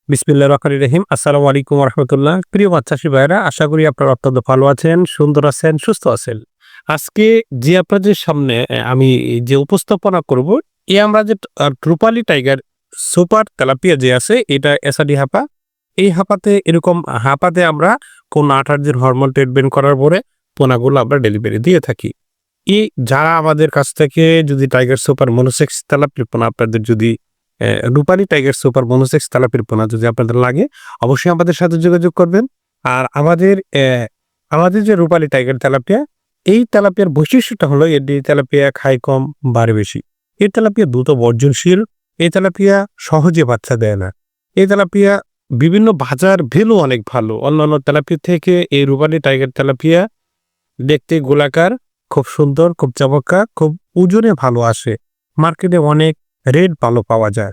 বিসমিল্লাহির রহমানির রহিম। আসসালামু আলাইকুম ওয়া রাহমাতুল্লাহ। প্রিয় মাছ চাষী ভাইয়েরা, আশা করি আপনারা অত্যন্ত ভালো আছেন, সুন্দর আছেন, সুস্থ আছেন। আজকে যে আপনাদের সামনে আমি যে উপস্থাপনা করব, আমরা যে রূপালী টাইগার সুপার তেলাপিয়া যে আছে, এটা এসাডি হাপা। এই হাপাতে এরকম হাপাতে আমরা কোন ৮-৮ দিন হরমোন ট্রিটমেন্ট করার পরে পোনাগুলো আমরা ডেলিভারি দিয়ে থাকি। যারা আমাদের কাছ থেকে যদি টাইগার সুপার মনোসেক্স তেলাপিয়া পোনা আপনাদের যদি রূপালী টাইগার সুপার মনোসেক্স তেলাপিয়ার পোনা যদি আপনাদের লাগে, অবশ্যই আমাদের সাথে যোগাযোগ করবেন। আর আমাদের যে রূপালী টাইগার তেলাপিয়া, এই তেলাপিয়ার বৈশিষ্ট্যটা হলো এর তেলাপিয়া খায় কম, বাড়ে বেশি। এই তেলাপিয়া দ্রুত বর্জনশীল। এই তেলাপিয়া সহজে বাচ্চা দেয় না। এই তেলাপিয়া বিভিন্ন বাজার ভ্যালু অনেক ভালো। অন্যান্য তেলাপিয়া থেকে এই রূপালী টাইগার তেলাপিয়া দেখতে গোলাকার, খুব সুন্দর, খুব চমৎকার, খুব ওজনে ভালো আসে। মার্কেটে অনেক রেট ভালো পাওয়া যায়।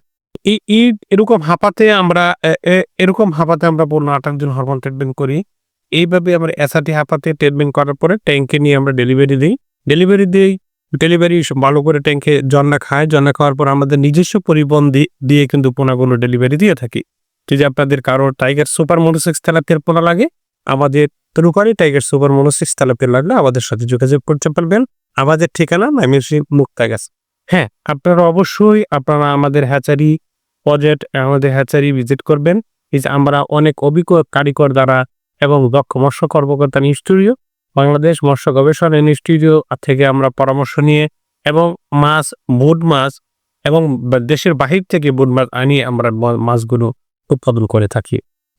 এরকম হাঁপাতে আমরা পূর্ণ ৮-৮ দিন হরমোন ট্রিটমেন্ট করি। এইভাবে আমরা এসআরটি হাঁপাতে ট্রিটমেন্ট করার পরে ট্যাঙ্কে নিয়ে আমরা ডেলিভারি দিই। ডেলিভারি ভালো করে ট্যাঙ্কে জন্না খায়। জন্না খাওয়ার পর আমাদের নিজস্ব পরিবহন দিয়ে কিন্তু পোনাগুলো ডেলিভারি দিয়ে থাকি। যদি আপনাদের কারো টাইগার সুপার মনোসেক্স তেলাপিয়ার পোনা লাগে, আমাদের রূপালী টাইগার সুপার মনোসেক্স তেলাপিয়া লাগলে আমাদের সাথে যোগাযোগ করতে পারবেন। আমাদের ঠিকানা ময়মনসিংহ মুক্তাগাছা। হ্যাঁ, আপনারা আমাদের হ্যাচারি ভিজিট করবেন। এই যে আমরা অনেক অভিজ্ঞ কারিগর দ্বারা এবং দক্ষ মৎস্য কর্মকর্তা ইনস্টিটিউট, বাংলাদেশ মৎস্য গবেষণা ইনস্টিটিউট থেকে আমরা পরামর্শ নিয়ে এবং বুট মাছ এবং দেশের বাহির থেকে বুট মাছ আনিয়ে আমরা মাছগুলো উৎপাদন করে থাকি।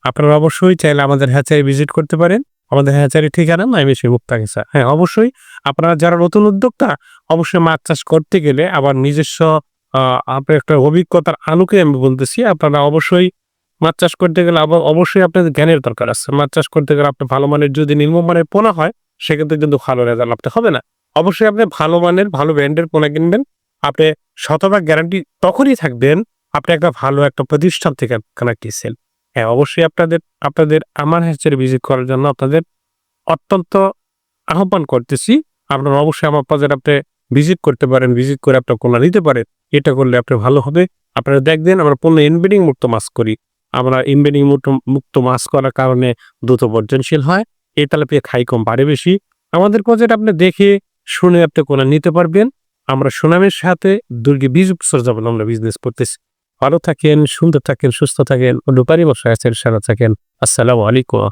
আপনারা অবশ্যই চাইলে আমাদের হ্যাচারি ভিজিট করতে পারেন। আমাদের হ্যাচারি ঠিকানা ময়মনসিংহ মুক্তাগাছা। হ্যাঁ, অবশ্যই আপনারা যারা নতুন উদ্যোক্তা, অবশ্যই মাছ চাষ করতে গেলে আবার নিজস্ব আপনার একটা অভিজ্ঞতার আলোকে আমি বলতেছি, আপনারা অবশ্যই মাছ চাষ করতে গেলে অবশ্যই আপনাদের জ্ঞানের দরকার আছে। মাছ চাষ করতে গেলে আপনি ভালো মানের যদি নিম্নমানের পোনা হয়, সেক্ষেত্রে কিন্তু ভালো রেজাল্ট আপনি হবে না। অবশ্যই আপনি ভালো মানের, ভালো ব্র্যান্ডের পোনা কিনবেন। আপনি শতভাগ গ্যারান্টি তখনই থাকবেন আপনি একটা ভালো একটা প্রতিষ্ঠান থেকে খানা কিনছেন। হ্যাঁ, অবশ্যই আপনাদের আমার হ্যাচারি ভিজিট করার জন্য আপনাদের অত্যন্ত আহ্বান করতেছি। আপনারা অবশ্যই আমার বাজারে আপনি ভিজিট করতে পারেন। ভিজিট করে আপনার পোনা নিতে পারেন। এটা করলে আপনি ভালো হবে। আপনারা দেখবেন আমরা পূর্ণ ইনব্রিডিং মুক্ত মাছ করি। আমরা ইনব্রিডিং মুক্ত মাছ করার কারণে দ্রুত বর্জনশীল হয়। এই তেলাপিয়া খাই কম, বাড়ে বেশি। আমাদের বাজারে আপনি দেখে শুনে আপনি পোনা নিতে পারবেন। আমরা সুনামের সাথে দীর্ঘ 20 বছর যাবত আমরা বিজনেস করতেছি। ভালো থাকেন, সুন্দর থাকেন, সুস্থ থাকেন, রূপালী মৎস্য হ্যাচারির সাথে থাকেন। আসসালামু আলাইকুম।